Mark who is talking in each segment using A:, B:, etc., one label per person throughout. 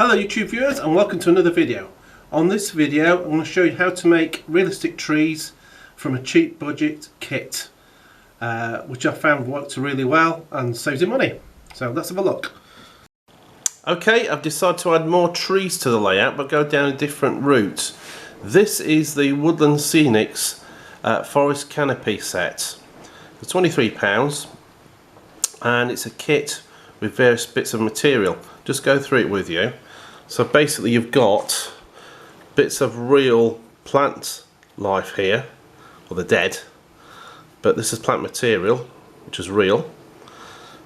A: Hello YouTube viewers and welcome to another video. On this video I'm going to show you how to make realistic trees from a cheap budget kit, which I found worked really well and saves you money. So let's have a look. Okay, I've decided to add more trees to the layout but go down a different route. This is the Woodland Scenics Forest Canopy set. It's £23 and it's a kit with various bits of material. Just go through it with you. So basically you've got bits of real plant life here, or the dead, but this is plant material which is real.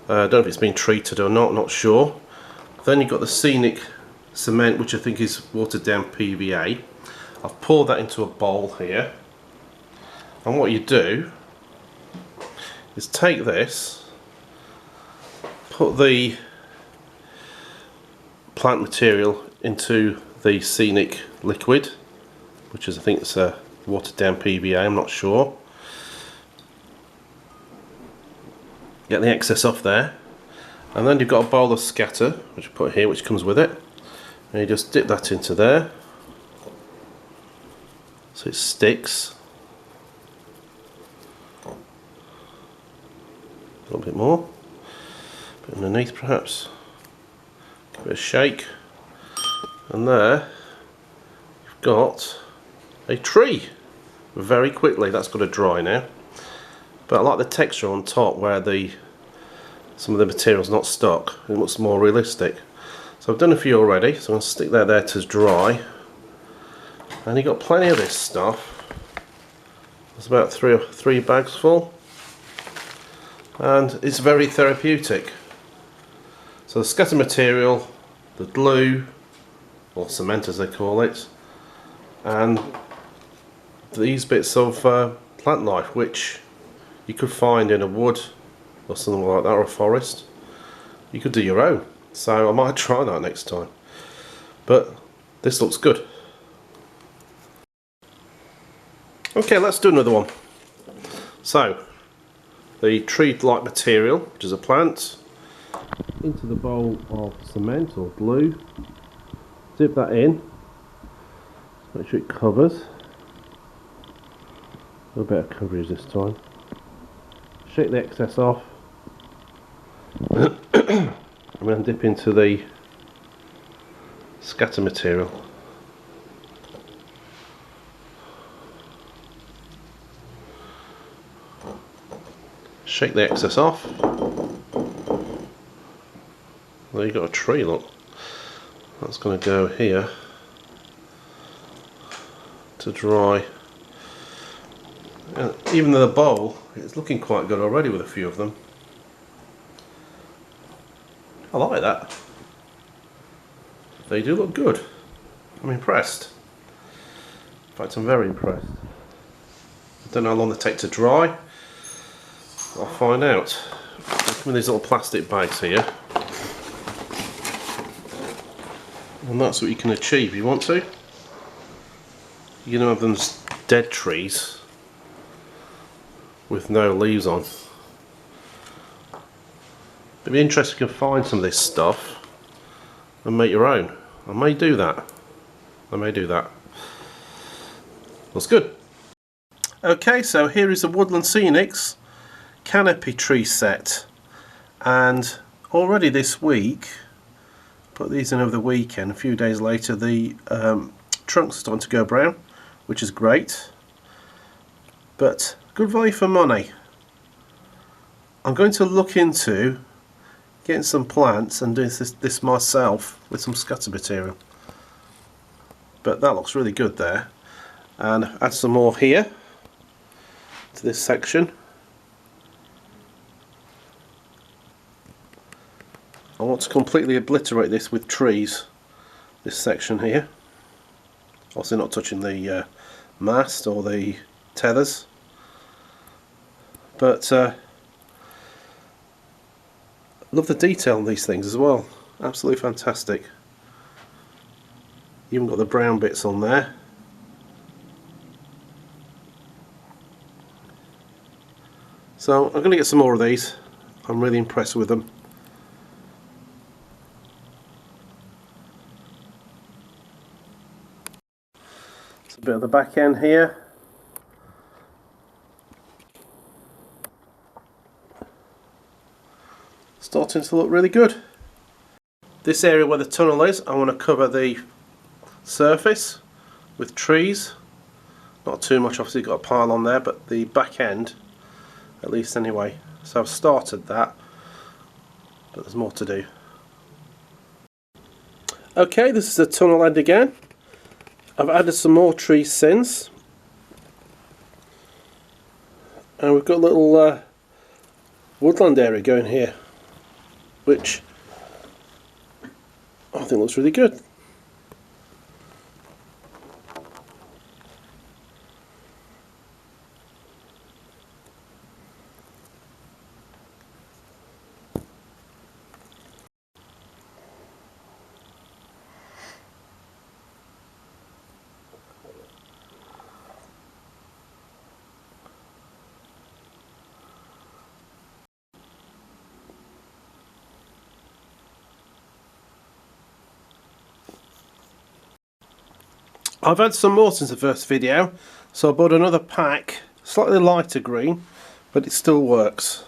A: I don't know if it's been treated or not sure. Then you've got the scenic cement, which I think is watered down PVA. I've poured that into a bowl here, and what you do is take this, put the plant material into the scenic liquid, which is, I think it's a watered down PVA, I'm not sure. Get the excess off there, and then you've got a bowl of scatter which you put here, which comes with it, and you just dip that into there so it sticks. A little bit more, a bit underneath perhaps. Give it a shake, and there you've got a tree. Very quickly, that's got to dry now, but I like the texture on top where some of the material's not stuck. It looks more realistic. So I've done a few already, so I'm going to stick that there to dry, and you've got plenty of this stuff. There's about three bags full, and it's very therapeutic. So the scatter material, the glue, or cement as they call it, and these bits of plant life which you could find in a wood or something like that, or a forest. You could do your own, so I might try that next time. But this looks good. Okay, let's do another one. So the tree-like material, which is a plant, into the bowl of cement or glue, dip that in, make sure it covers, a little bit of coverage this time, shake the excess off, and then dip into the scatter material. Shake the excess off. There you've got a tree, look. That's going to go here to dry. And even though the bowl is looking quite good already with a few of them. I like that. They do look good. I'm impressed. In fact, I'm very impressed. I don't know how long they take to dry. I'll find out. They come in these little plastic bags here. And that's what you can achieve if you want to. You can have them dead trees with no leaves on. It'd be interesting if you can find some of this stuff and make your own. I may do that. That's good. Okay, so here is the Woodland Scenics Canopy tree set, and already this week, put these in over the weekend, a few days later the trunks are starting to go brown, which is great, but good value for money. I'm going to look into getting some plants and doing this myself with some scatter material, but that looks really good there. And add some more here to this section. I want to completely obliterate this with trees, this section here. Also not touching the mast or the tethers. But love the detail on these things as well. Absolutely fantastic. Even got the brown bits on there. So I'm going to get some more of these. I'm really impressed with them. bit of the back end here. Starting to look really good. This area where the tunnel is, I want to cover the surface with trees. Not too much, obviously got a pile on there, but the back end, at least anyway. So I've started that, but there's more to do. Okay, this is the tunnel end again. I've added some more trees since. And we've got a little woodland area going here, which I think looks really good. I've had some more since the first video, so I bought another pack, slightly lighter green, but it still works.